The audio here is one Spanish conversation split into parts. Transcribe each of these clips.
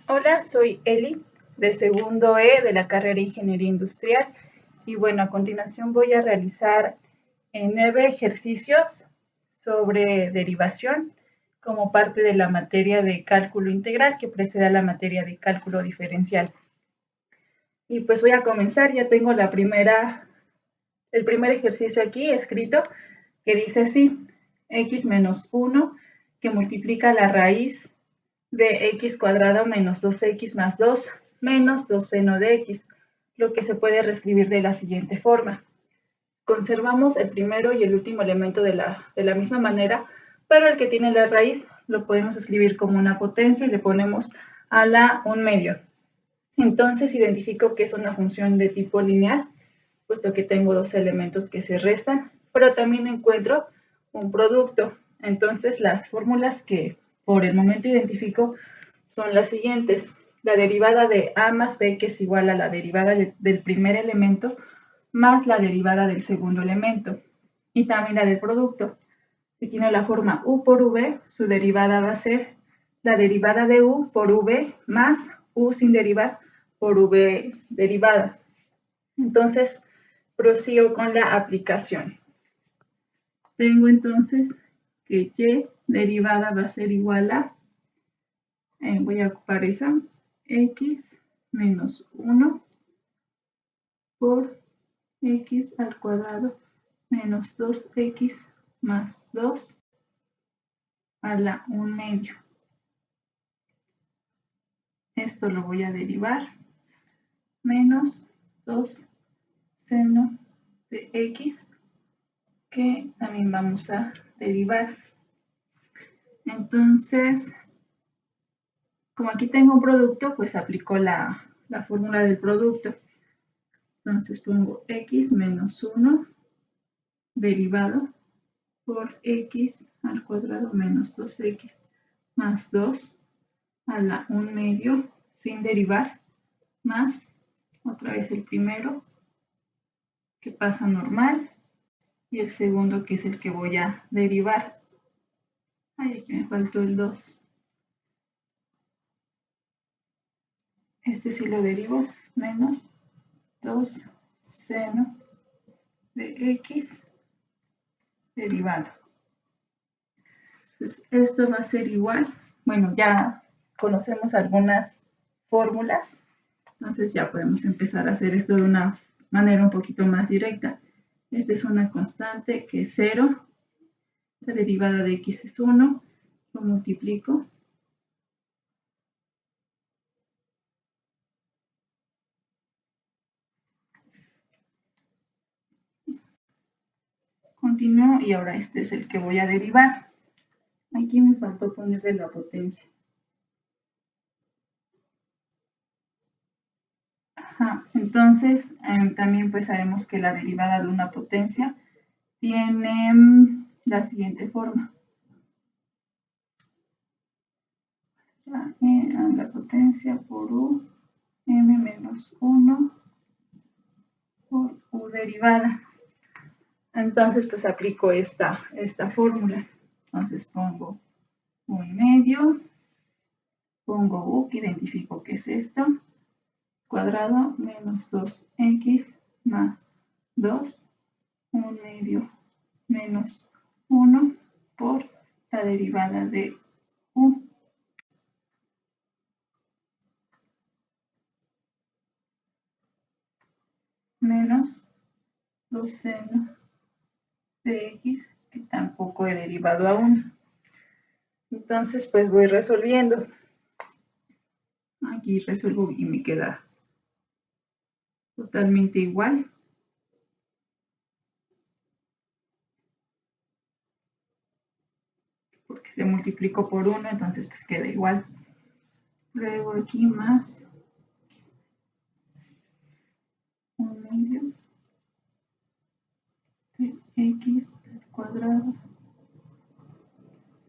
Hola, soy Eli, de segundo E de la carrera Ingeniería Industrial. Y bueno, a continuación voy a realizar 9 ejercicios sobre derivación como parte de la materia de cálculo integral que precede a la materia de cálculo diferencial. Y pues voy a comenzar, ya tengo el primer ejercicio aquí escrito, que dice así: x menos 1, que multiplica la raíz de x cuadrado menos 2x más 2 menos 2 seno de x, lo que se puede reescribir de la siguiente forma. Conservamos el primero y el último elemento de la misma manera, pero el que tiene la raíz lo podemos escribir como una potencia y le ponemos a la 1/2. Entonces identifico que es una función de tipo lineal, puesto que tengo dos elementos que se restan, pero también encuentro un producto. Entonces las fórmulas que por el momento identifico son las siguientes: la derivada de a más b, que es igual a la derivada del primer elemento más la derivada del segundo elemento, y también la del producto. Si tiene la forma u por v, su derivada va a ser la derivada de u por v más u sin derivar por v derivada. Entonces, prosigo con la aplicación. Tengo entonces que y derivada va a ser igual a, voy a ocupar esa, x menos 1 por x al cuadrado menos 2x más 2 a la 1/2. Esto lo voy a derivar, menos 2 seno de x, que también vamos a derivar. Entonces, como aquí tengo un producto, pues aplico la fórmula del producto. Entonces pongo x menos 1 derivado por x al cuadrado menos 2x más 2 a la 1/2 sin derivar, más otra vez el primero, que pasa normal, y el segundo, que es el que voy a derivar. Ay, aquí me faltó el 2. Este sí lo derivo, menos 2 seno de x derivado. Entonces, esto va a ser igual. Bueno, ya conocemos algunas fórmulas, entonces ya podemos empezar a hacer esto de una manera un poquito más directa. Esta es una constante que es 0, la derivada de x es 1, lo multiplico. Continúo y ahora este es el que voy a derivar. Aquí me faltó ponerle la potencia. Entonces, también pues sabemos que la derivada de una potencia tiene la siguiente forma. La potencia por u, m menos 1 por u derivada. Entonces, pues aplico esta fórmula. Entonces pongo 1/2, pongo u, que identifico que es esto, cuadrado menos 2x más 2, 1/2 menos 1 por la derivada de u. Menos 2 seno de x, que tampoco he derivado aún. Entonces, pues voy resolviendo. Aquí resuelvo y me queda totalmente igual. Porque se multiplicó por 1, entonces pues queda igual. Luego aquí más 1/2 de x al cuadrado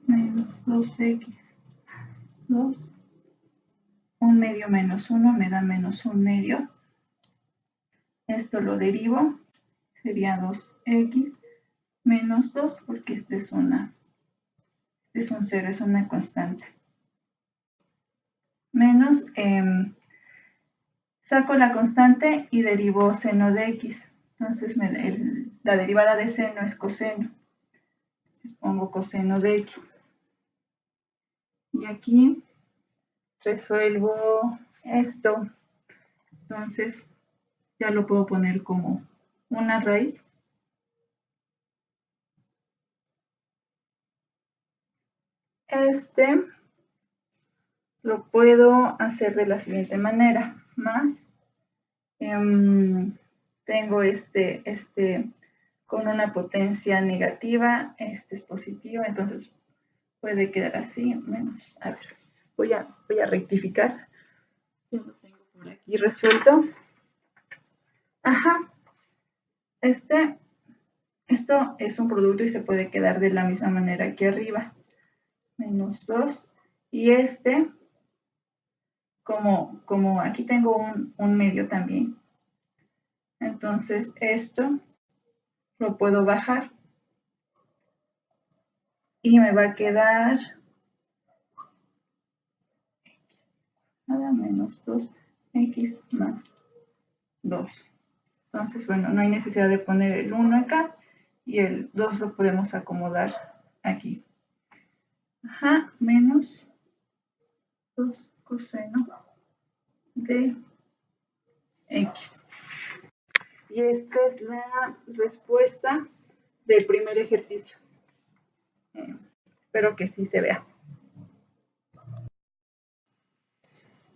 menos 2x 2, 1/2 menos 1 me da menos 1/2. Esto lo derivo, sería 2x menos 2, porque este es un 0, es una constante. menos, saco la constante y derivo seno de x. Entonces la derivada de seno es coseno. Entonces pongo coseno de x. Y aquí resuelvo esto. Entonces ya lo puedo poner como una raíz. Este lo puedo hacer de la siguiente manera. Más, tengo este con una potencia negativa, este es positivo, entonces puede quedar así, menos. A ver, voy a rectificar. Ya lo tengo por aquí resuelto. Ajá. Esto es un producto y se puede quedar de la misma manera aquí arriba. Menos 2. Y como aquí tengo un medio también, entonces esto lo puedo bajar y me va a quedar nada menos 2x más 2. Entonces, bueno, no hay necesidad de poner el 1 acá y el 2 lo podemos acomodar aquí. Ajá, menos 2 coseno de x. Y esta es la respuesta del primer ejercicio. Espero que sí se vea.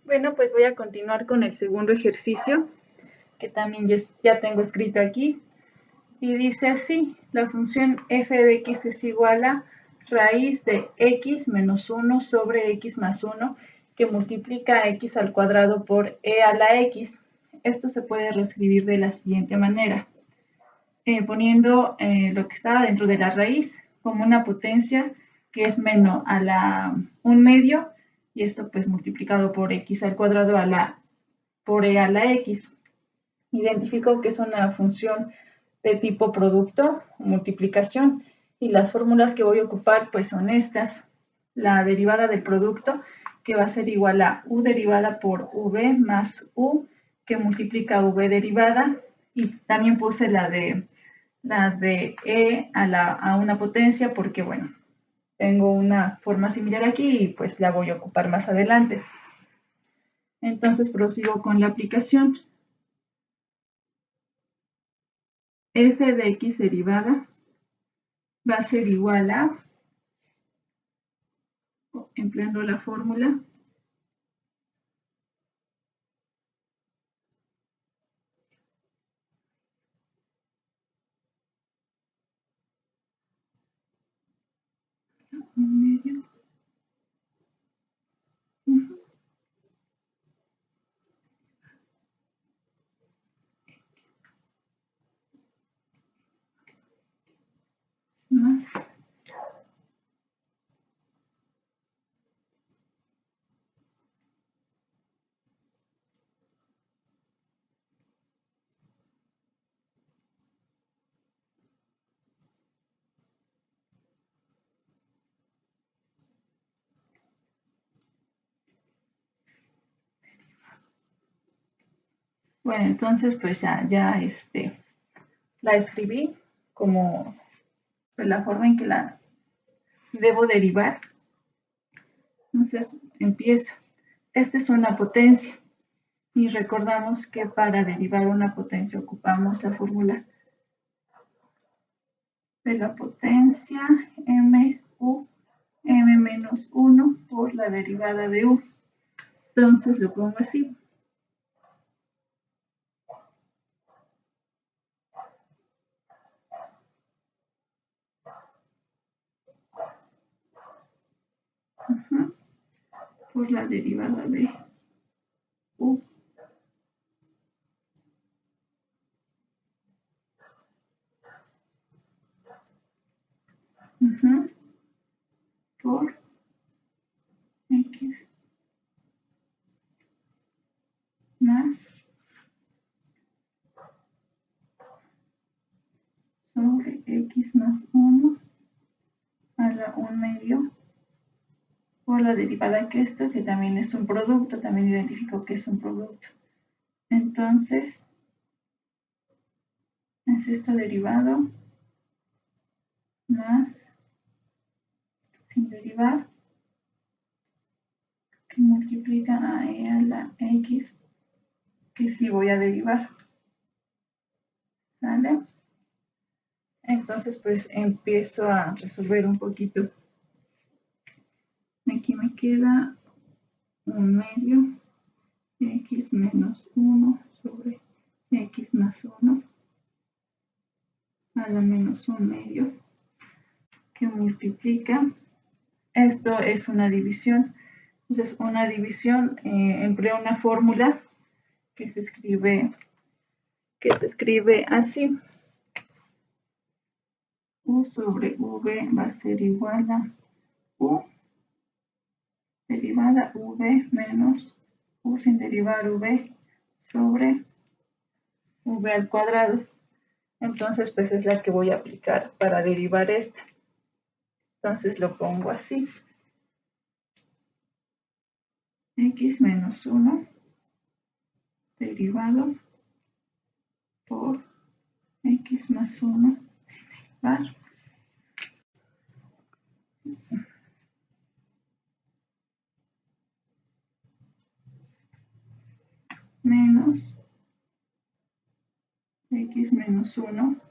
Bueno, pues voy a continuar con el segundo ejercicio, que también ya tengo escrito aquí. Y dice así, la función f de x es igual a raíz de x menos 1 sobre x más 1, que multiplica x al cuadrado por e a la x. Esto se puede reescribir de la siguiente manera, poniendo lo que está dentro de la raíz como una potencia que es menos a la 1/2, y esto pues multiplicado por x al cuadrado por e a la x. Identifico que es una función de tipo producto o multiplicación, y las fórmulas que voy a ocupar pues son estas. La derivada del producto, que va a ser igual a u derivada por v más u, que multiplica v derivada, y también puse la de e a una potencia porque, bueno, tengo una forma similar aquí y pues la voy a ocupar más adelante. Entonces prosigo con la aplicación. F de x derivada va a ser igual a, empleando la fórmula, medio, más Bueno, entonces pues ya la escribí como de la forma en que la debo derivar. Entonces empiezo. Esta es una potencia y recordamos que para derivar una potencia ocupamos la fórmula de la potencia mu m menos 1 por la derivada de u. Entonces lo pongo así. Por la derivada de u. Por x más sobre x más 1 a la 1/2 por la derivada que esto, que también es un producto, también identifico que es un producto. Entonces, es esto derivado más sin derivar, que multiplica a e a la x, que sí voy a derivar. ¿Sale? Entonces, pues empiezo a resolver un poquito. Aquí me queda un medio, x menos 1 sobre x más 1 a la menos 1 medio, que multiplica. Esto es una división. Entonces, una división, empleo una fórmula que se escribe así. U sobre v va a ser igual a u derivada v menos u sin derivar v sobre v al cuadrado. Entonces, pues es la que voy a aplicar para derivar esta. Entonces lo pongo así. X menos 1 derivado por x más 1 derivar menos x menos 1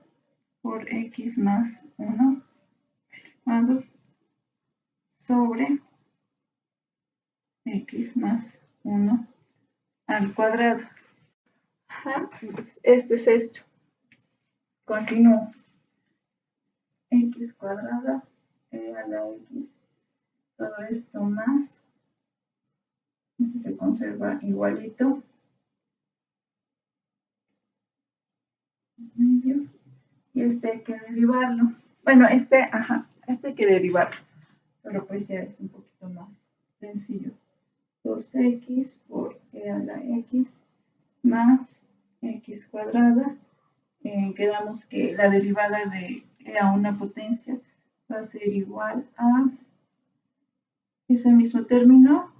por x más 1 derivado sobre x más 1 al cuadrado. Entonces, esto es esto. Continúo. X cuadrada e a la x. Todo esto más. Este se conserva igualito. Medio. Y este hay que derivarlo. Bueno, este hay que derivarlo. Pero pues ya es un poquito más sencillo. 2x por e a la x más x cuadrada. Quedamos que la derivada de e a una potencia va a ser igual a ese mismo término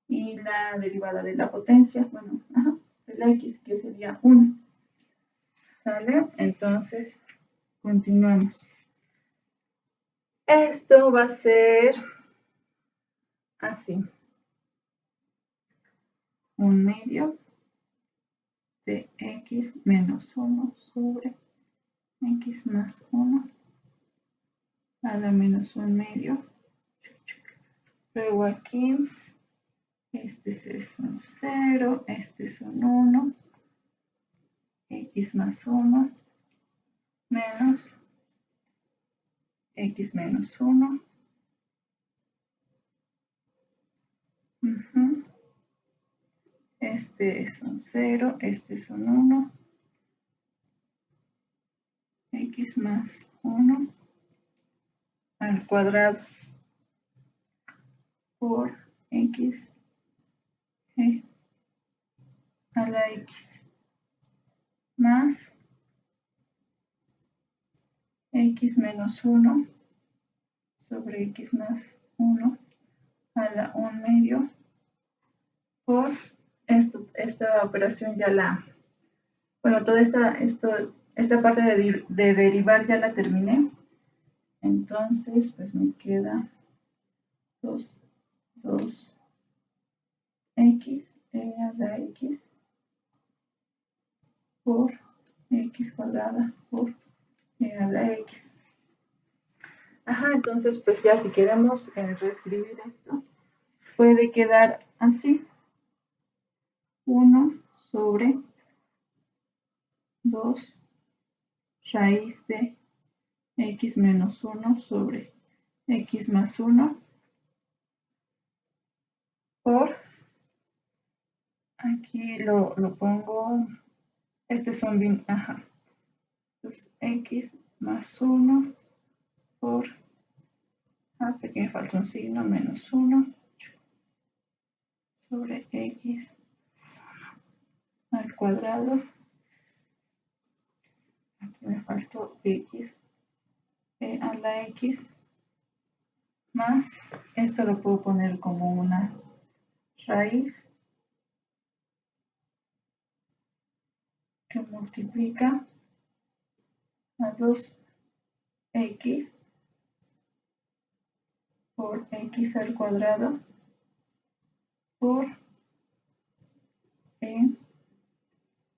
y la derivada de la potencia, bueno, de la x, que sería 1. ¿Sale? Entonces, continuamos. Esto va a ser así. Un medio de x menos 1 sobre x más 1 a la menos 1 medio. Luego aquí, este es un 0, este es un 1, x más 1 menos x menos 1. Este es un 0, este es un 1, x más 1 al cuadrado por x a la x más x menos 1 sobre x más 1 a la 1 medio por esta operación ya la, bueno, toda esta parte de derivar ya la terminé. Entonces, pues me queda 2x e a la x por x cuadrada por e a la x. Entonces pues ya si queremos reescribir esto, puede quedar así. 1 sobre 2 raíz de x menos 1 sobre x más 1 por, aquí lo pongo, este son bien, entonces x más 1 por, aquí me falta un signo, menos 1 sobre x al cuadrado, aquí me faltó x a la x más, esto lo puedo poner como una raíz que multiplica a 2x por x al cuadrado por e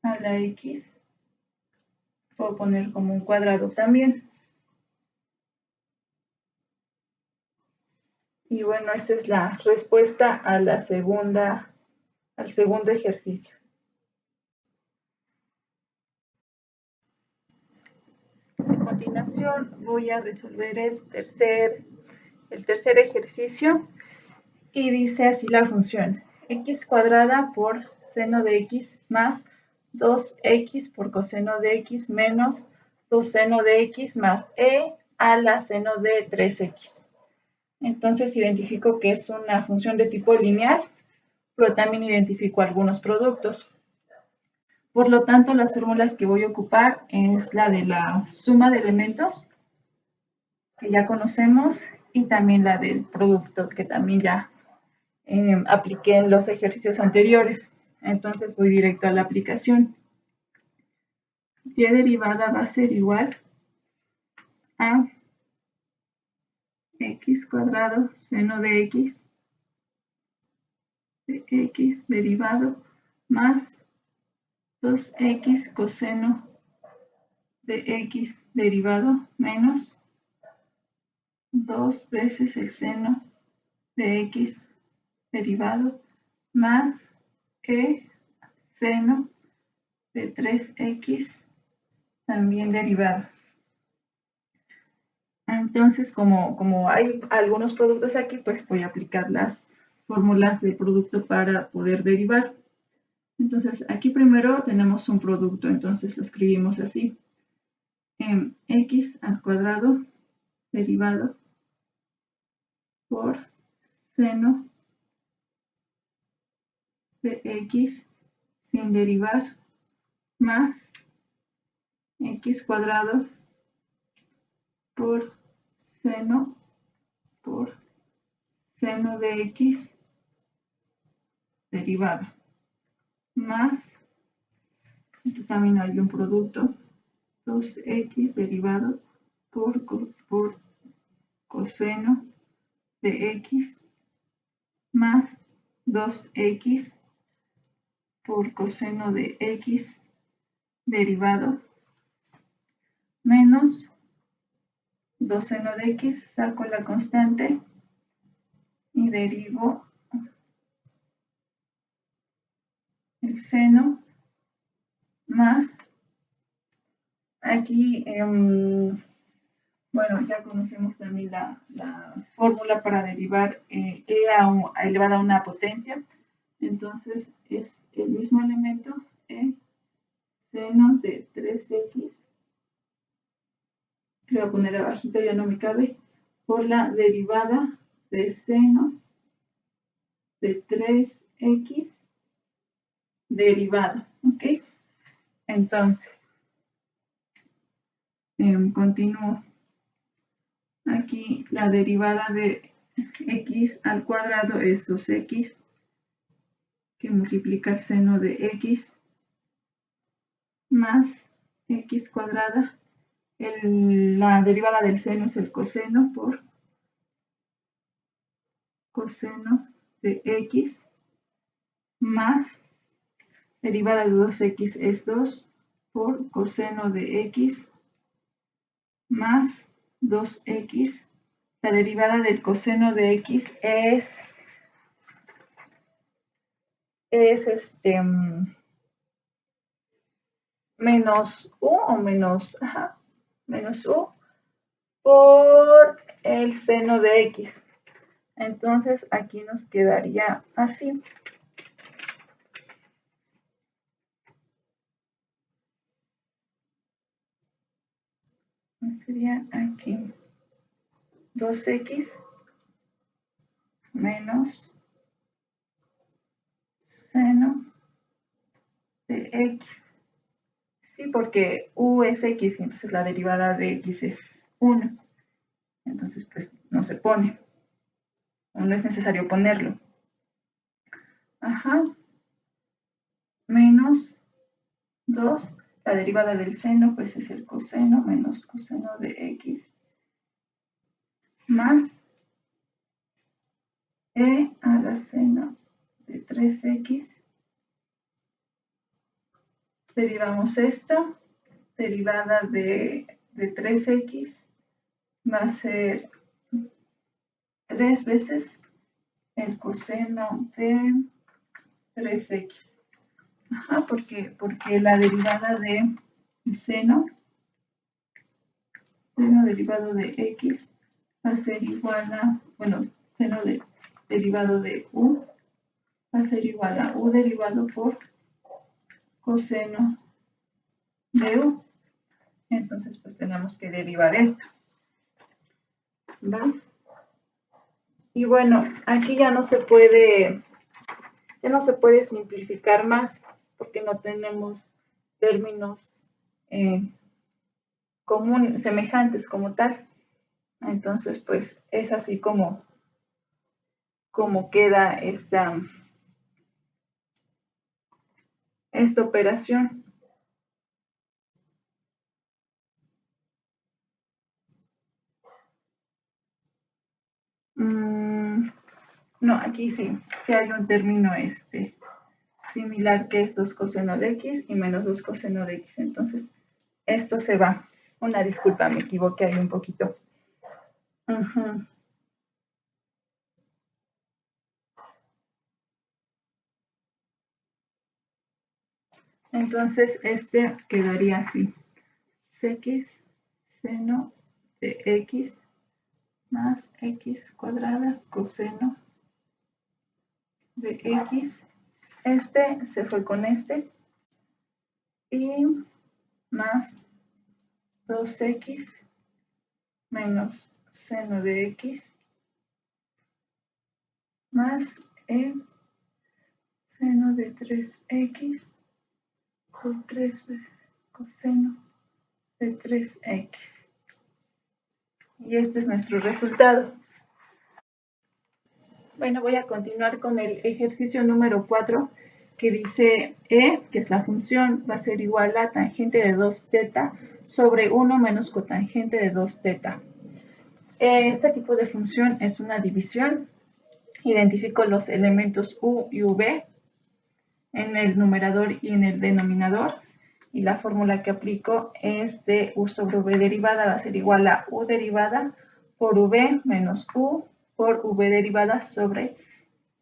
a la x. Puedo poner como un cuadrado también. Y bueno, esa es la respuesta a al segundo ejercicio. A continuación voy a resolver el tercer ejercicio y dice así la función: x cuadrada por seno de x más 2x por coseno de x menos 2 seno de x más e a la seno de 3x. Entonces identifico que es una función de tipo lineal, pero también identifico algunos productos. Por lo tanto, las fórmulas que voy a ocupar es la de la suma de elementos, que ya conocemos, y también la del producto, que también ya apliqué en los ejercicios anteriores. Entonces voy directo a la aplicación. Y derivada va a ser igual a x cuadrado seno de x derivado más 2x coseno de x derivado menos 2 veces el seno de x derivado más e seno de 3x también derivado. Entonces, como hay algunos productos aquí, pues voy a aplicar las fórmulas de producto para poder derivar. Entonces, aquí primero tenemos un producto, entonces lo escribimos así: x al cuadrado derivado por seno de x sin derivar más x cuadrado por seno de x derivado más, aquí también hay un producto, 2x derivado por coseno de x más 2x por coseno de x derivado menos 2 seno de x, saco la constante y derivo el seno más, aquí, bueno, ya conocemos también la fórmula para derivar e elevada a una potencia. Entonces es el mismo elemento, e seno de 3x, le voy a poner abajito, ya no me cabe, por la derivada de seno de 3x derivada, ¿ok? Entonces, continúo. Aquí la derivada de x al cuadrado es 2x, que multiplica el seno de x, más x cuadrada. La derivada del seno es el coseno por coseno de x, más derivada de 2x es 2 por coseno de x, más 2x. La derivada del coseno de x es menos u o menos u por el seno de x. Entonces aquí nos quedaría así. Sería aquí 2x menos seno de x. Sí, porque u es x, y entonces la derivada de x es 1. Entonces, pues no se pone. no es necesario ponerlo. Ajá. Menos 2, la derivada del seno pues es el coseno menos coseno de x más e a la seno de 3x. Derivamos esto, derivada de 3x va a ser 3 veces el coseno de 3x. Ajá, porque la derivada de seno derivado de x va a ser igual a, bueno, seno derivado de u va a ser igual a u derivado por coseno de u. Entonces, pues tenemos que derivar esto. ¿Va? Y bueno, aquí ya no se puede simplificar más porque no tenemos términos semejantes como tal. Entonces, pues es así como queda esta operación. No, aquí sí hay un término similar que es 2 coseno de x y menos 2 coseno de x. Entonces, esto se va. Una disculpa, me equivoqué ahí un poquito. Entonces, este quedaría así. X seno de x más x cuadrada coseno de x. Este se fue con este. Y más 2x menos seno de x más e seno de 3x por 3 veces coseno de 3x. Y este es nuestro resultado. Bueno, voy a continuar con el ejercicio número 4, que dice e, que es la función, va a ser igual a tangente de 2 teta sobre 1 menos cotangente de 2 teta. Este tipo de función es una división. Identifico los elementos u y v en el numerador y en el denominador. Y la fórmula que aplico es de u sobre v derivada, va a ser igual a u derivada por v menos u por v derivada sobre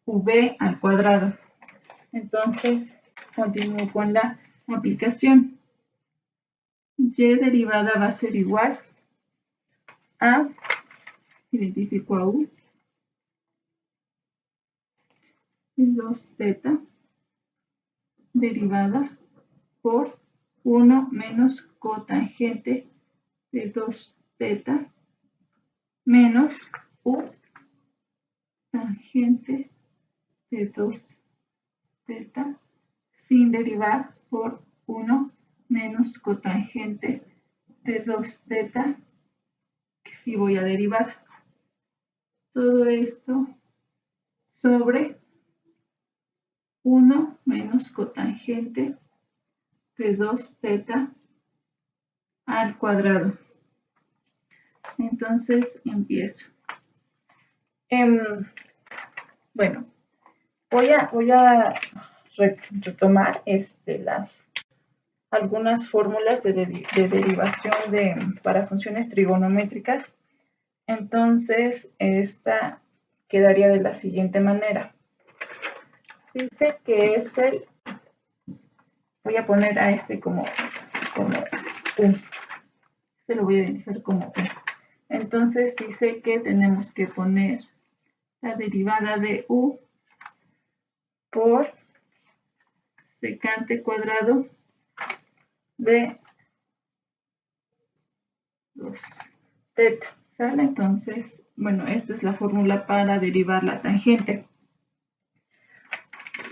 v al cuadrado. Entonces, continúo con la aplicación. Y derivada va a ser igual a, identifico a u, y 2 teta derivada por 1 menos cotangente de 2 teta menos u tangente de 2 teta sin derivar por 1 menos cotangente de 2 teta, que sí voy a derivar. Todo esto sobre 1 menos cotangente de 2 teta al cuadrado. Entonces empiezo. Bueno, voy a retomar algunas fórmulas de derivación para funciones trigonométricas. Entonces, esta quedaría de la siguiente manera. Dice que es voy a poner a como U. Se lo voy a identificar como U. Entonces dice que tenemos que poner la derivada de U por secante cuadrado de 2 teta. ¿Sale? Entonces, bueno, esta es la fórmula para derivar la tangente.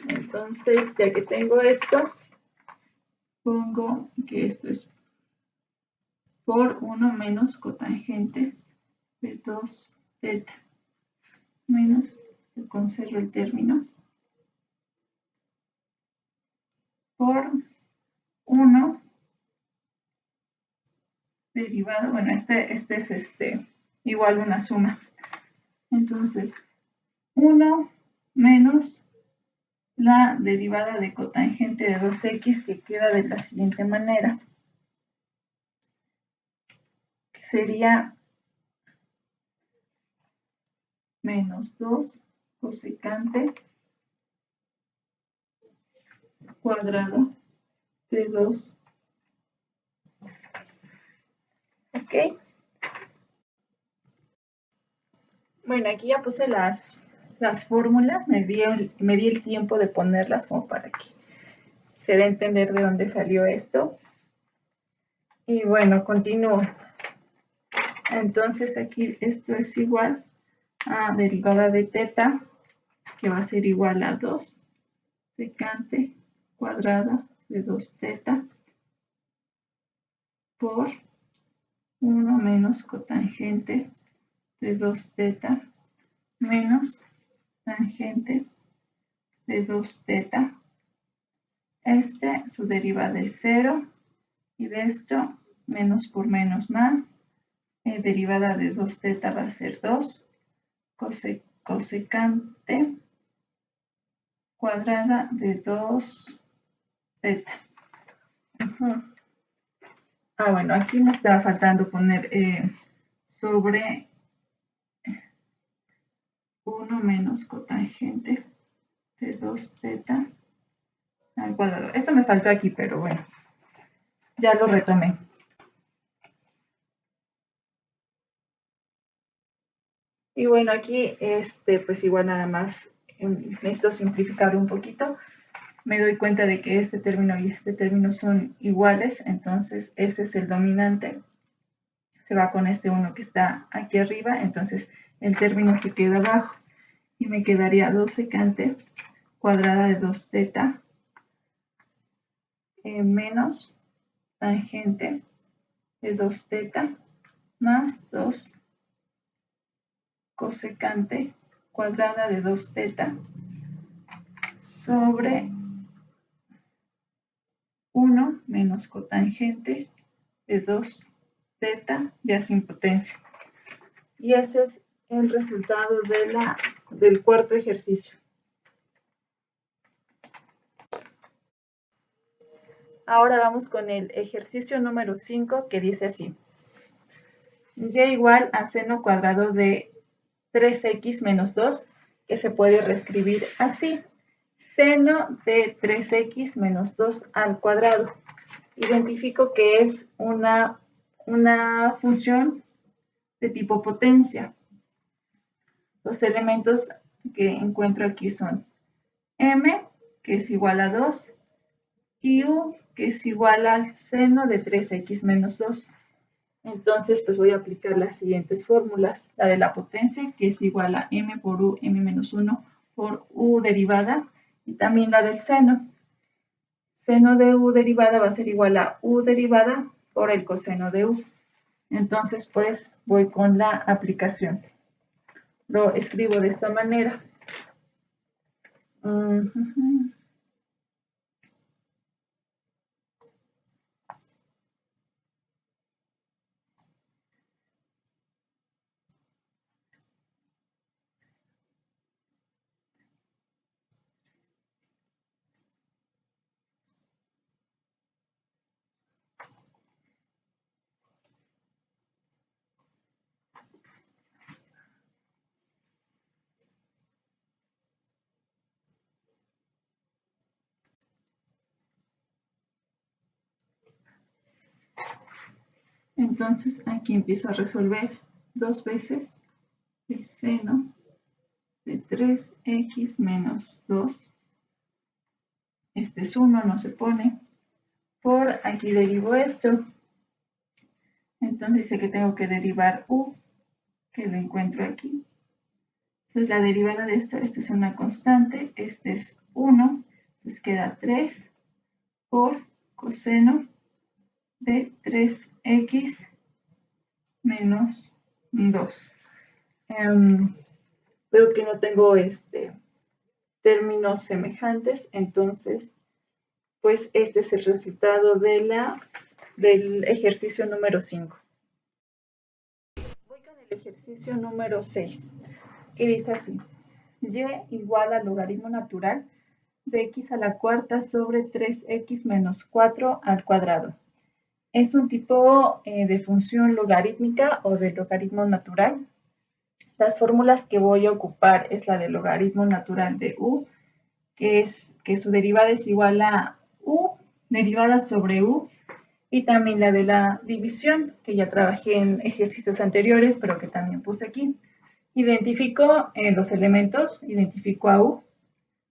Entonces, ya que tengo esto, pongo que esto es por 1 menos cotangente de 2 teta menos, se conserva el término, por 1 derivado, bueno, este es igual una suma. Entonces, 1 menos la derivada de cotangente de 2x, que queda de la siguiente manera. Que sería menos 2 cosecante cuadrado de 2. ¿Ok? Bueno, aquí ya puse las fórmulas, me di el tiempo de ponerlas como para que se dé a entender de dónde salió esto. Y bueno, continúo. Entonces aquí esto es igual a derivada de teta, que va a ser igual a 2 secante cuadrada de 2 teta por 1 menos cotangente de 2 teta menos tangente de 2 teta. Su derivada es 0, y de esto menos por menos más, derivada de 2 teta va a ser 2 cosecante cuadrada de 2 teta. Bueno, aquí me estaba faltando poner sobre 1 menos cotangente de 2 teta al cuadrado. Esto me faltó aquí, pero bueno, ya lo retomé. Y bueno, aquí pues igual nada más necesito simplificar un poquito. Me doy cuenta de que este término y este término son iguales, entonces ese es el dominante. Se va con este 1 que está aquí arriba, entonces el término se queda abajo y me quedaría 2 secante cuadrada de 2 teta menos tangente de 2 teta más 2 cosecante cuadrada de 2 teta sobre 1 menos cotangente de 2 teta ya sin potencia. Y ese es el resultado del cuarto ejercicio. Ahora vamos con el ejercicio número 5, que dice así. Y igual a seno cuadrado de 3x menos 2, que se puede reescribir así. Seno de 3x menos 2 al cuadrado. Identifico que es una función de tipo potencia. Los elementos que encuentro aquí son m, que es igual a 2, y u, que es igual al seno de 3x menos 2. Entonces, pues voy a aplicar las siguientes fórmulas. La de la potencia, que es igual a m por u, m menos 1 por u derivada, y también la del seno. Seno de u derivada va a ser igual a u derivada por el coseno de u. Entonces, pues voy con la aplicación. Lo escribo de esta manera. Entonces aquí empiezo a resolver 2 veces el seno de 3x menos 2. Este es 1, no se pone. Por aquí derivo esto. Entonces dice que tengo que derivar u, que lo encuentro aquí. Entonces la derivada de esto es una constante, este es 1, entonces queda 3 por coseno de 3x menos 2. veo que no tengo términos semejantes, entonces pues este es el resultado del ejercicio número 5. Voy con el ejercicio número 6, que dice así: y igual al logaritmo natural de x a la cuarta sobre 3x menos 4 al cuadrado. Es un tipo de función logarítmica o de logaritmo natural. Las fórmulas que voy a ocupar es la del logaritmo natural de u, que su derivada es igual a u derivada sobre u, y también la de la división, que ya trabajé en ejercicios anteriores, pero que también puse aquí. Identifico los elementos, identifico a u,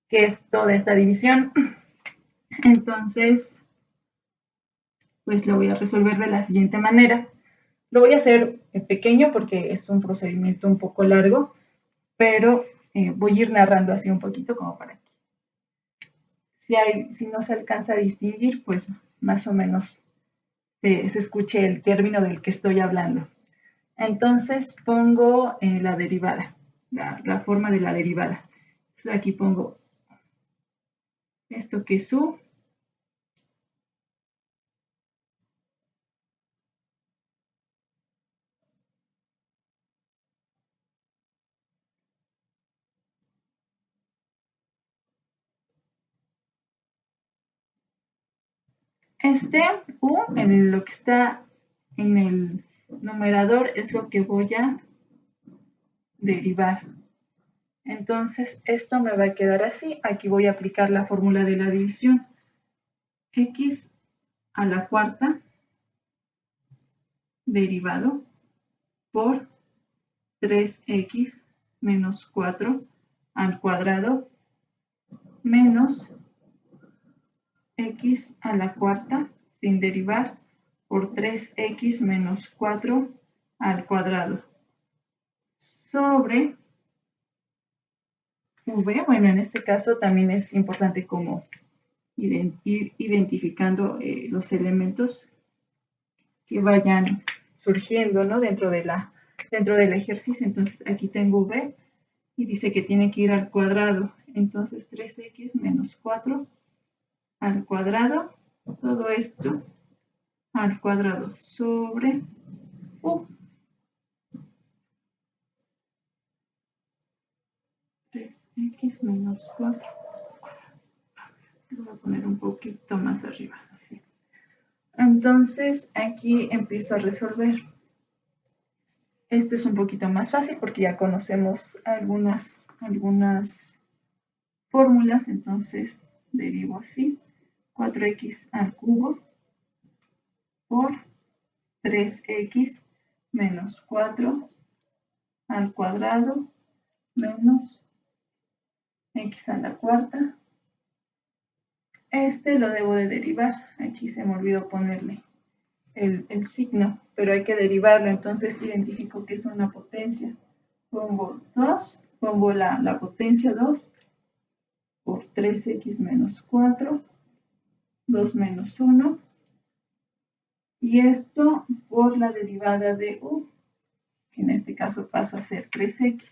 que es toda esta división. Entonces, pues lo voy a resolver de la siguiente manera. Lo voy a hacer pequeño porque es un procedimiento un poco largo, pero voy a ir narrando así un poquito como para que si no se alcanza a distinguir, pues más o menos se escuche el término del que estoy hablando. Entonces pongo la derivada, la forma de la derivada. Entonces aquí pongo esto que es u. Este u, en lo que está en el numerador, es lo que voy a derivar. Entonces esto me va a quedar así. Aquí voy a aplicar la fórmula de la división. X a la cuarta derivado por 3x menos 4 al cuadrado menos x a la cuarta sin derivar por 3x menos 4 al cuadrado sobre v. Bueno, en este caso también es importante como ir identificando los elementos que vayan surgiendo, ¿no? dentro del ejercicio. Entonces aquí tengo v y dice que tiene que ir al cuadrado. Entonces 3x menos 4 al cuadrado, todo esto al cuadrado sobre u. 3x menos 4. Lo voy a poner un poquito más arriba. Así. Entonces aquí empiezo a resolver. Este es un poquito más fácil porque ya conocemos algunas fórmulas. Entonces derivo así: 4x al cubo por 3x menos 4 al cuadrado menos x a la cuarta. Este lo debo de derivar. Aquí se me olvidó ponerle el signo, pero hay que derivarlo. Entonces identifico que es una potencia. Pongo 2, pongo la potencia 2 por 3x menos 4, 2 menos 1. Y esto por la derivada de u, que en este caso pasa a ser 3x.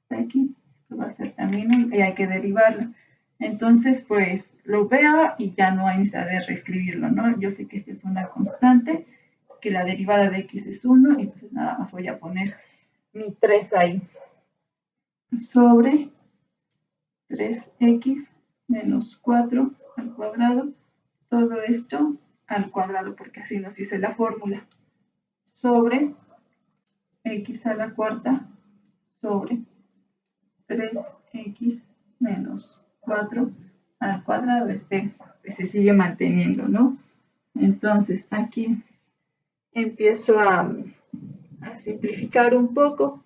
Está aquí, esto va a ser también 1 y hay que derivarlo. Entonces, pues lo veo y ya no hay necesidad de reescribirlo, ¿no? Yo sé que esta es una constante, que la derivada de x es 1, y entonces nada más voy a poner mi 3 ahí. Sobre 3x menos 4 al cuadrado, todo esto al cuadrado, porque así nos dice la fórmula, sobre x a la cuarta sobre 3x menos 4 al cuadrado. Se sigue manteniendo, ¿no? Entonces aquí empiezo a simplificar un poco.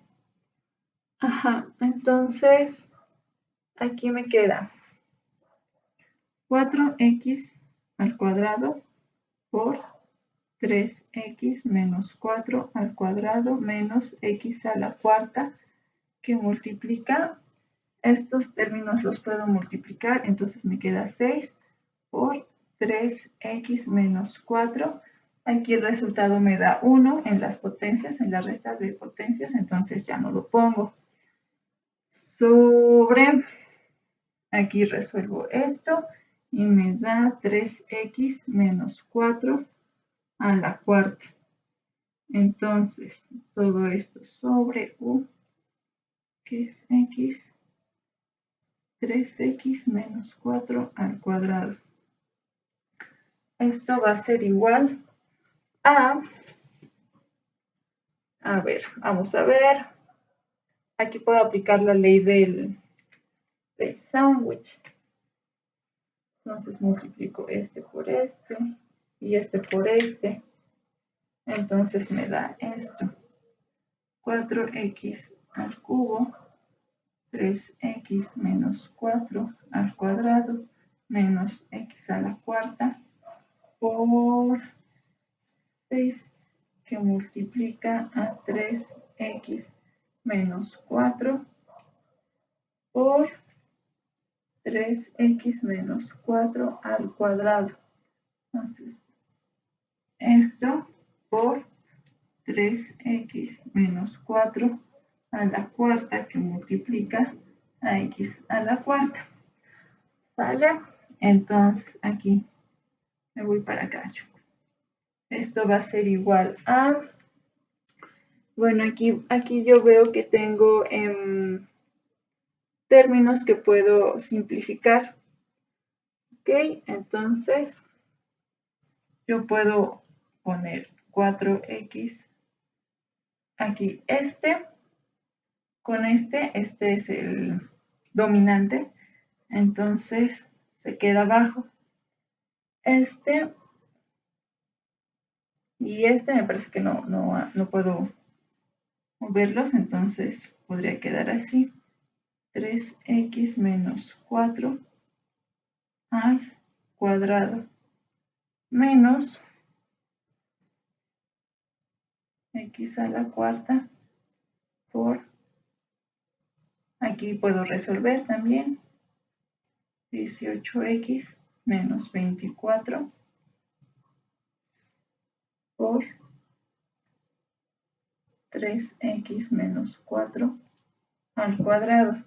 Ajá, entonces aquí me queda 4x al cuadrado por 3x menos 4 al cuadrado menos x a la cuarta, que multiplica. Estos términos los puedo multiplicar, entonces me queda 6 por 3x menos 4. Aquí el resultado me da 1 en las potencias, en la resta de potencias, entonces ya no lo pongo. sobre, aquí resuelvo esto y me da 3x menos 4 a la cuarta. Entonces, todo esto sobre u, que es x, 3x menos 4 al cuadrado. Esto va a ser igual a ver, vamos a ver. Aquí puedo aplicar la ley del sándwich. Entonces multiplico este por este y este por este. Entonces me da esto. 4x al cubo, 3x menos 4 al cuadrado, menos x a la cuarta, por 6, que multiplica a 3x menos 4 por 3x menos 4 al cuadrado. Entonces, esto por 3x menos 4 a la cuarta, que multiplica a x a la cuarta. ¿Sale? Entonces, aquí me voy para acá. Esto va a ser igual a... Bueno, aquí yo veo que tengo términos que puedo simplificar. Ok, entonces yo puedo poner 4x aquí con este es el dominante, entonces se queda abajo. Y me parece que no puedo moverlos, entonces podría quedar así. 3x menos 4 al cuadrado menos x a la cuarta por, aquí puedo resolver también, 18x menos 24 por 3x menos 4 al cuadrado.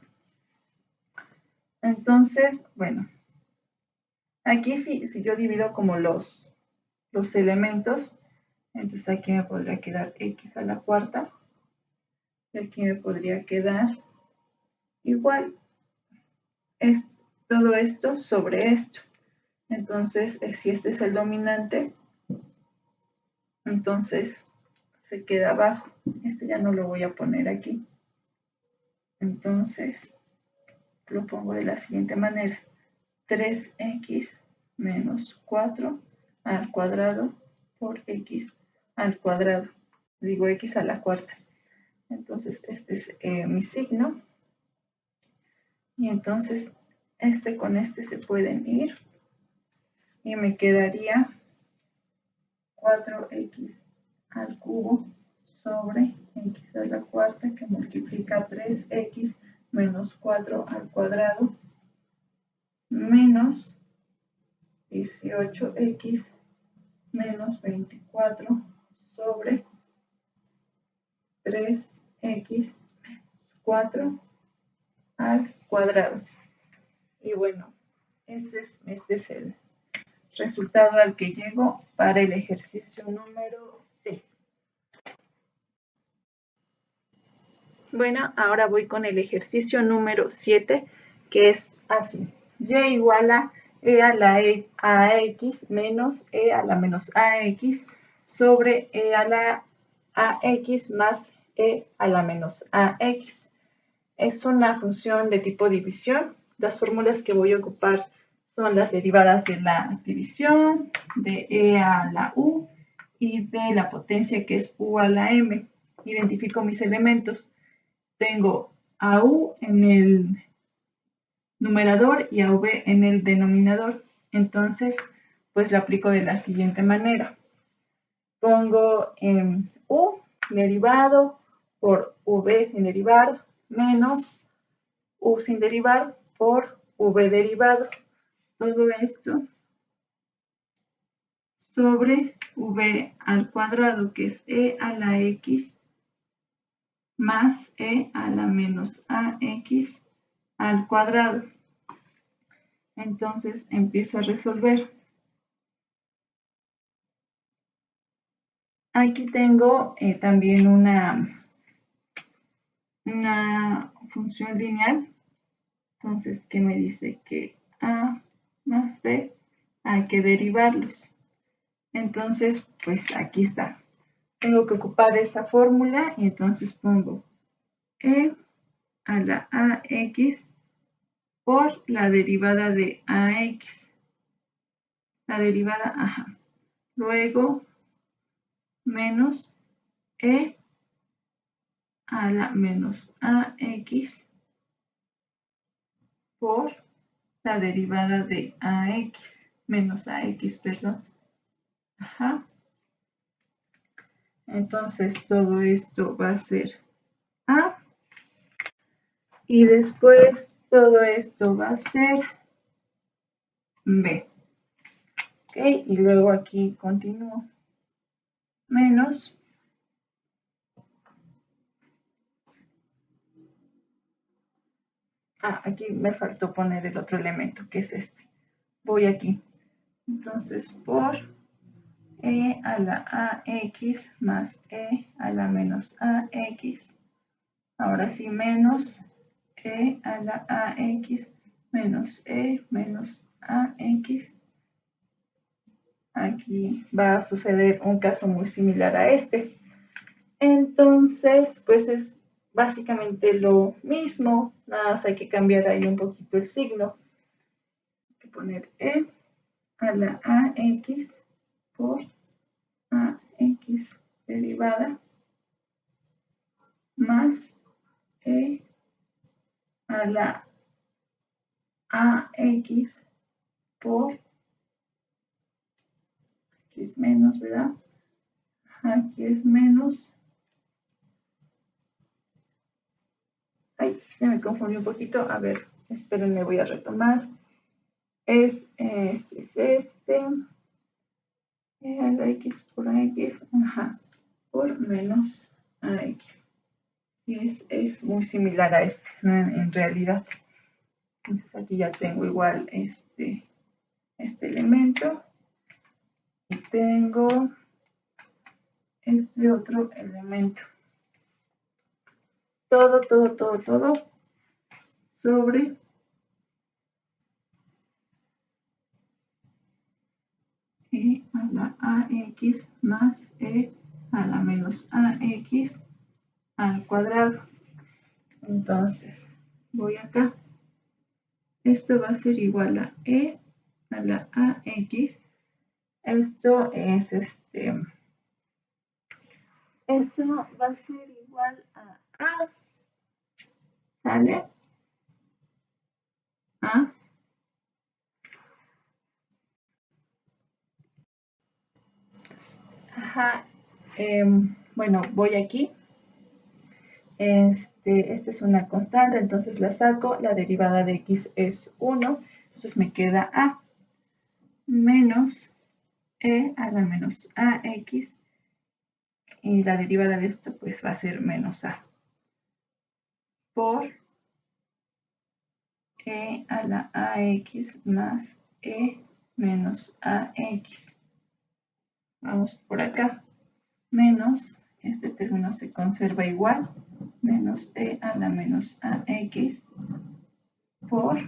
Entonces, bueno, aquí si yo divido como los elementos, entonces aquí me podría quedar x a la cuarta, y aquí me podría quedar igual, es todo esto sobre esto. Entonces, si este es el dominante, entonces se queda abajo. Este ya no lo voy a poner aquí. Entonces, lo pongo de la siguiente manera. 3x menos 4 al cuadrado por x al cuadrado. Digo x a la cuarta. Entonces, este es mi signo. Y entonces, este con este se pueden ir. Y me quedaría 4x al cubo sobre x a la cuarta, que multiplica 3x menos 4 al cuadrado, menos 18x menos 24 sobre 3x menos 4 al cuadrado. Y bueno, este es el resultado al que llego para el ejercicio número 6. Bueno, ahora voy con el ejercicio número 7, que es así. Y igual a e a la ax menos e a la menos ax sobre e a la ax más e a la menos ax. Es una función de tipo división. Las fórmulas que voy a ocupar son las derivadas de la división, de e a la u y de la potencia, que es u a la m. Identifico mis elementos. Tengo a u en el numerador y a v en el denominador. Entonces, pues lo aplico de la siguiente manera. Pongo u derivado por v sin derivar menos u sin derivar por v derivado. Todo esto sobre v al cuadrado, que es e a la x más e a la menos ax al cuadrado. Entonces empiezo a resolver. Aquí tengo también una función lineal. Entonces, ¿qué me dice? Que A más B hay que derivarlos. Entonces, pues aquí está. Tengo que ocupar esa fórmula y entonces pongo E a la AX por la derivada de AX. La derivada, ajá. Luego, menos E a la menos AX por la derivada de AX, menos AX, perdón. Ajá. Entonces todo esto va a ser A. Y después todo esto va a ser B. ¿Ok? Y luego aquí continúo. Menos. Aquí me faltó poner el otro elemento, que es este. Voy aquí. Entonces, por E a la AX más E a la menos AX. Ahora sí, menos E a la AX menos E menos AX. Aquí va a suceder un caso muy similar a este. Entonces, pues es básicamente lo mismo, nada más hay que cambiar ahí un poquito el signo. Hay que poner E a la AX por AX derivada más E a la AX por aquí es menos, ¿verdad? Aquí es menos. Ay, ya me confundí un poquito. A ver, espérenme, voy a retomar. Es este. A la X por AX, ajá, por menos AX. Y es muy similar a este, ¿no? En realidad. Entonces aquí ya tengo igual este elemento. Y tengo este otro elemento. Todo sobre E a la AX más E a la menos AX al cuadrado. Entonces, voy acá. Esto va a ser igual a E a la AX. Esto es Eso va a ser igual a A. ¿Sale? A. Ajá. Bueno, voy aquí. Esta es una constante, entonces la saco. La derivada de x es 1. Entonces me queda A menos E a la menos AX. Y la derivada de esto pues va a ser menos A. Por E a la AX más E menos AX. Vamos por acá. Menos, este término se conserva igual. Menos E a la menos AX por,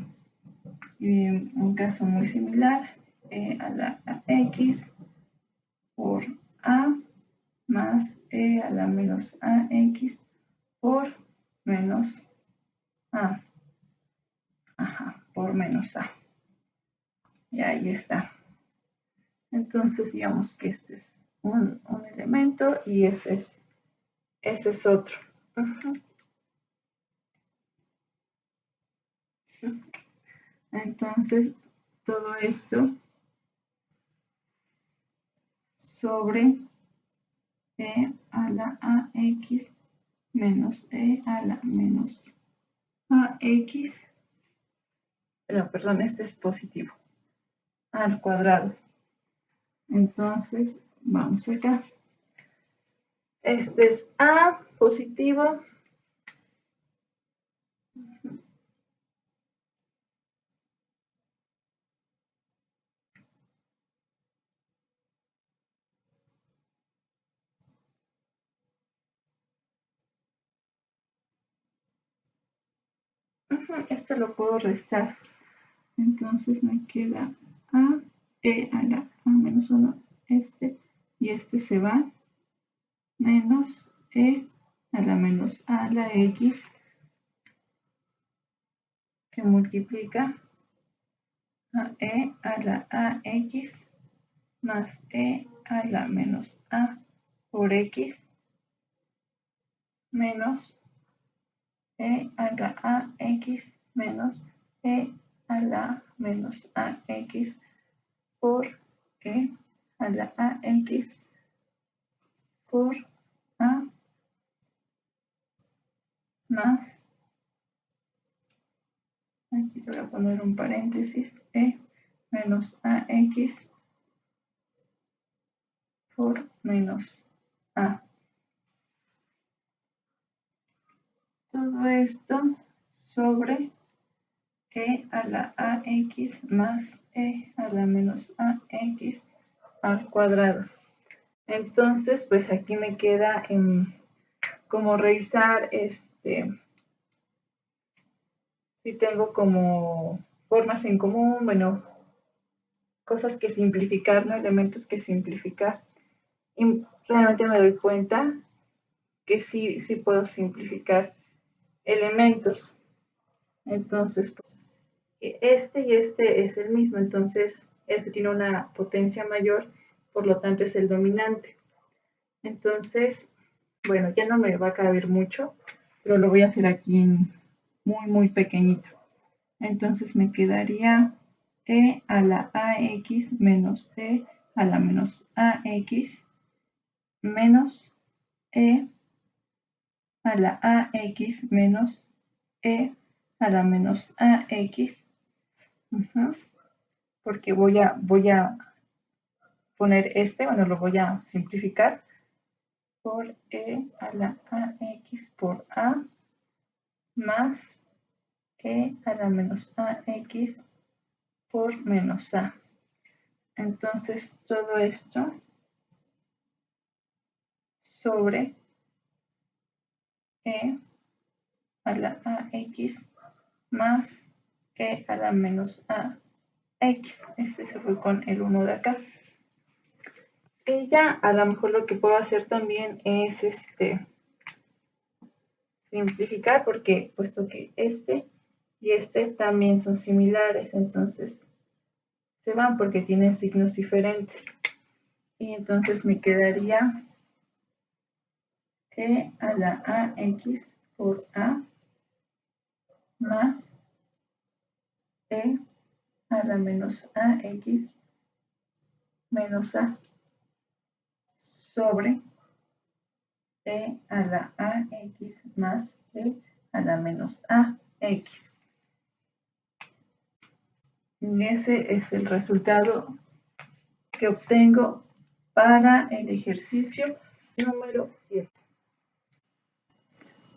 un caso muy similar, E a la AX por A más E a la menos AX por menos A. Ajá, por menos A. Y ahí está. Entonces, digamos que este es un elemento y ese es otro. Entonces, todo esto sobre E a la AX menos E a la menos AX. Perdón, este es positivo. Al cuadrado. Entonces, vamos acá. Este es A positivo Este lo puedo restar. Entonces me queda a e a la a menos 1, y este se va, menos e a la menos a la x, que multiplica a e a la ax más e a la menos a por x menos e a la ax menos e a la menos ax por e a la ax por a más, aquí le voy a poner un paréntesis, e menos ax por menos a. Todo esto sobre e a la ax más e a la menos ax al cuadrado. Entonces, pues aquí me queda como revisar si tengo como formas en común, bueno, cosas que simplificar, ¿no? Elementos que simplificar. Y realmente me doy cuenta que sí puedo simplificar elementos. Entonces, este y este es el mismo, entonces este tiene una potencia mayor, por lo tanto es el dominante. Entonces, bueno, ya no me va a caber mucho, pero lo voy a hacer aquí muy pequeñito. Entonces me quedaría e a la ax menos e a la menos ax menos e a la ax menos e a la menos ax, porque voy a poner bueno, lo voy a simplificar por e a la ax por a más e a la menos ax por menos a. Entonces todo esto sobre e a la ax más e a la menos ax. Este se fue con el 1 de acá. Y ya a lo mejor lo que puedo hacer también es simplificar, porque puesto que este y este también son similares, entonces se van porque tienen signos diferentes. Y entonces me quedaría e a la ax por a más e a la menos ax menos a sobre e a la ax más e a la menos ax. Y ese es el resultado que obtengo para el ejercicio número 7.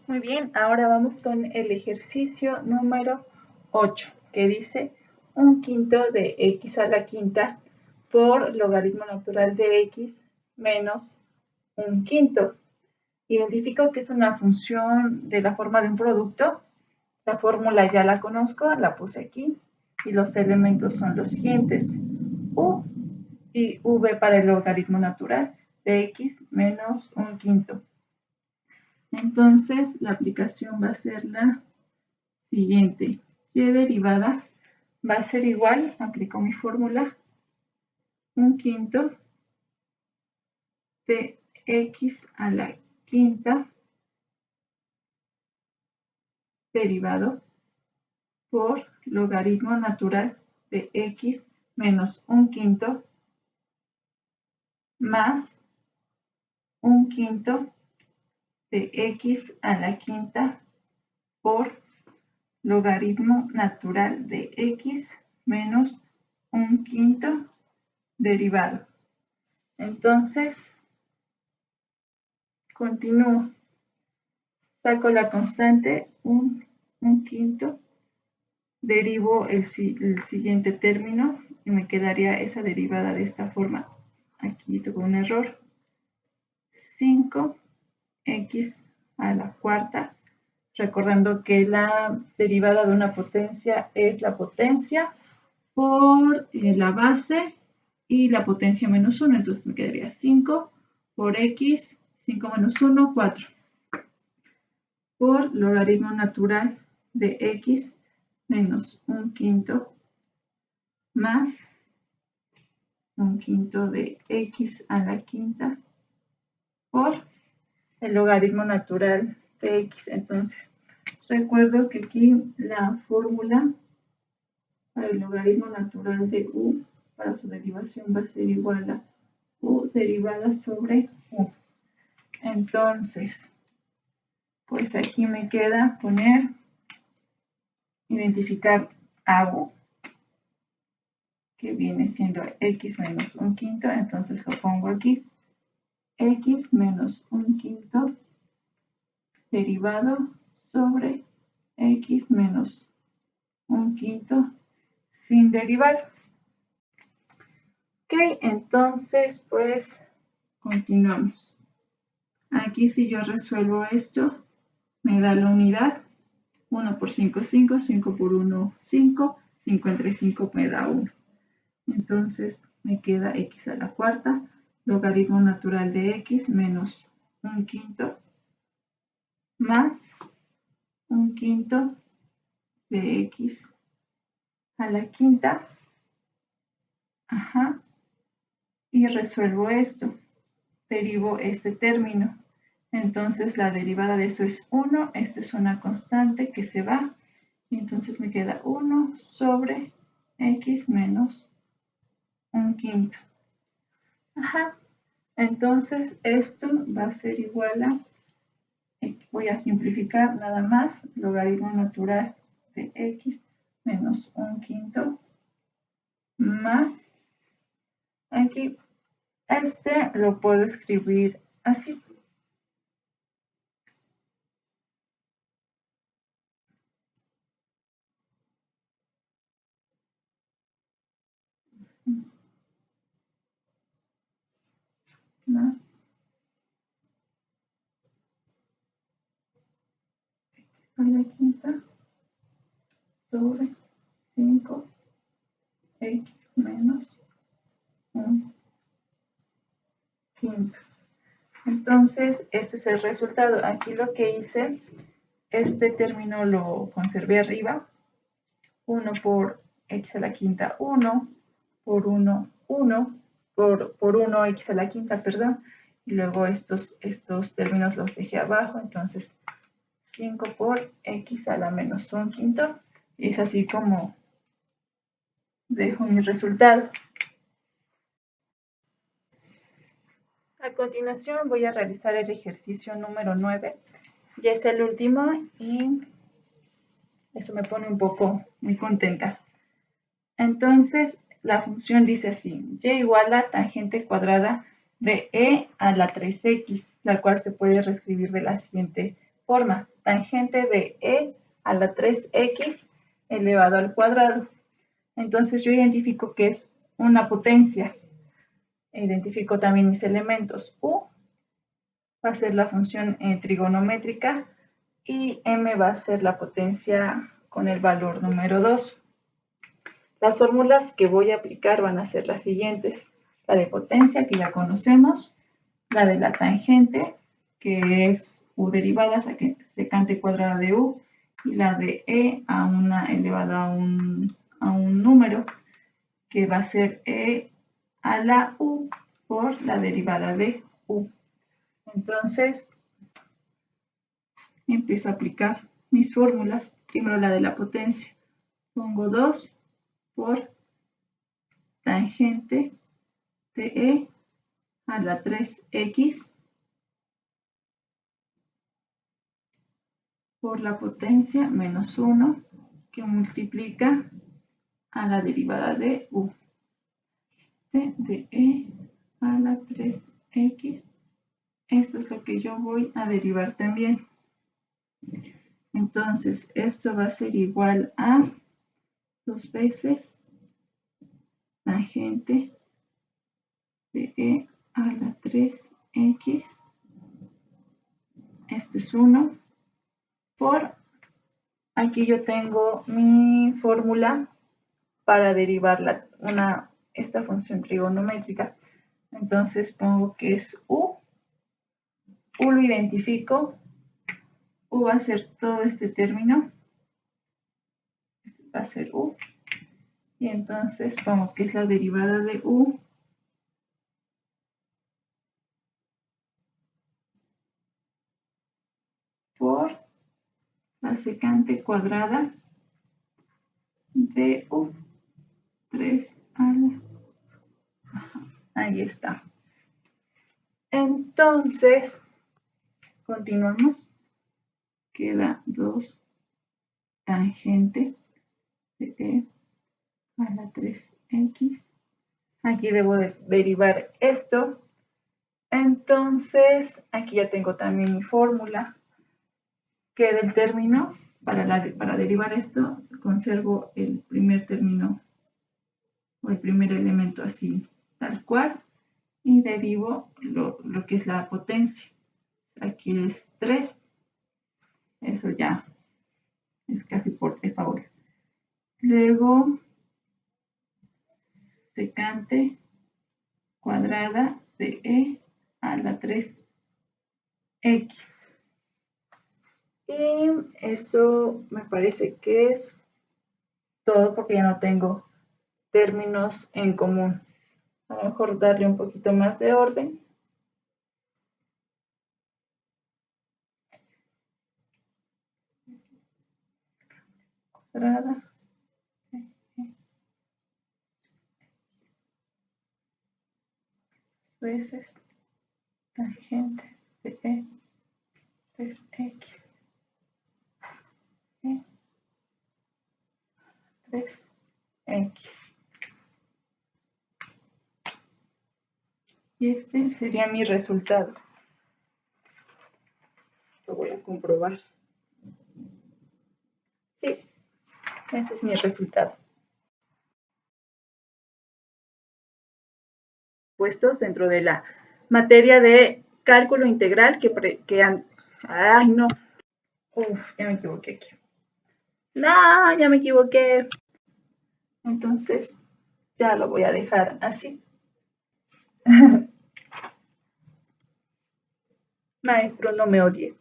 Muy bien, ahora vamos con el ejercicio número 8, que dice 1/5 de x a la quinta por logaritmo natural de x menos 1/5. Identifico que es una función de la forma de un producto. La fórmula ya la conozco, la puse aquí, y los elementos son los siguientes: u y v para el logaritmo natural de x menos 1/5. Entonces, la aplicación va a ser la siguiente. Y derivada va a ser igual, aplico mi fórmula, 1/5 de x a la quinta derivado por logaritmo natural de x menos 1/5 más 1/5 de x a la quinta por logaritmo natural de x menos 1/5 derivado. Entonces, continúo. Saco la constante 1/5, derivo el siguiente término y me quedaría esa derivada de esta forma. Aquí tuve un error. 5x a la cuarta recordando que la derivada de una potencia es la potencia por la base y la potencia menos 1, entonces me quedaría 5 por x, 5 menos 1, 4, por logaritmo natural de x menos 1/5 más 1/5 de x a la quinta por el logaritmo natural de x. Entonces, recuerdo que aquí la fórmula para el logaritmo natural de u para su derivación va a ser igual a u derivada sobre u. Entonces, pues aquí me queda identificar a u, que viene siendo x menos 1/5, entonces lo pongo aquí, x menos 1/5 derivado sobre x menos 1/5 sin derivar. Ok, entonces pues continuamos. Aquí si yo resuelvo esto, me da la unidad. 1 por 5, 5, 5 por 1, 5, 5 entre 5 me da 1. Entonces me queda x a la cuarta, logaritmo natural de x menos 1/5 más 1/5 de x a la quinta. Ajá. Y resuelvo esto. Derivo este término. Entonces la derivada de eso es 1. Esta es una constante que se va. Y entonces me queda 1 sobre x menos 1/5. Ajá. Entonces esto va a ser igual a, voy a simplificar nada más, logaritmo natural de x menos 1/5 más, aquí, este lo puedo escribir así. Más x a la quinta sobre 5 x menos 1/5. Entonces, este es el resultado. Aquí lo que hice, este término lo conservé arriba. 1 por x a la quinta, 1 por 1, 1 por 1 x a la quinta, perdón. Y luego estos términos los dejé abajo. Entonces, 5 por x a la menos 1/5. Y es así como dejo mi resultado. A continuación voy a realizar el ejercicio número 9. Ya es el último y eso me pone un poco muy contenta. Entonces, la función dice así, y igual a tangente cuadrada de e a la 3x, la cual se puede reescribir de la siguiente forma. Tangente de e a la 3x elevado al cuadrado. Entonces, yo identifico que es una potencia. Identifico también mis elementos. U va a ser la función trigonométrica y m va a ser la potencia con el valor número 2. Las fórmulas que voy a aplicar van a ser las siguientes. La de potencia, que ya conocemos, la de la tangente, que es u derivada secante cuadrada de u, y la de e a una elevada a un número, que va a ser e a la u por la derivada de u. Entonces, empiezo a aplicar mis fórmulas. Primero la de la potencia. Pongo 2 por tangente de e a la 3x por la potencia menos 1 que multiplica a la derivada de u. De e a la 3x. Esto es lo que yo voy a derivar también. Entonces, esto va a ser igual a 2 veces tangente de e a la 3x. Esto es 1 por, aquí yo tengo mi fórmula para derivar esta función trigonométrica. Entonces pongo que es U lo identifico, U va a ser todo este término, va a ser U, y entonces pongo que es la derivada de U por la secante cuadrada de U, 3 a la... Ahí está. Entonces, continuamos. Queda 2 tangente de E a la 3x. Aquí debo de derivar esto. Entonces, aquí ya tengo también mi fórmula, que del término, para derivar esto, conservo el primer término o el primer elemento así, tal cual, y derivo lo que es la potencia. Aquí es 3, eso ya es casi por favor. Luego, secante cuadrada de E a la 3x. Y eso me parece que es todo porque ya no tengo términos en común. A lo mejor darle un poquito más de orden. Cuadrada. Veces tangente de E 3x. 3x. Y este sería mi resultado. Lo voy a comprobar. Sí, ese es mi resultado. Puestos dentro de la materia de cálculo integral ay, no. Ya me equivoqué aquí. No, ya me equivoqué. Entonces, ya lo voy a dejar así. Maestro, no me odie.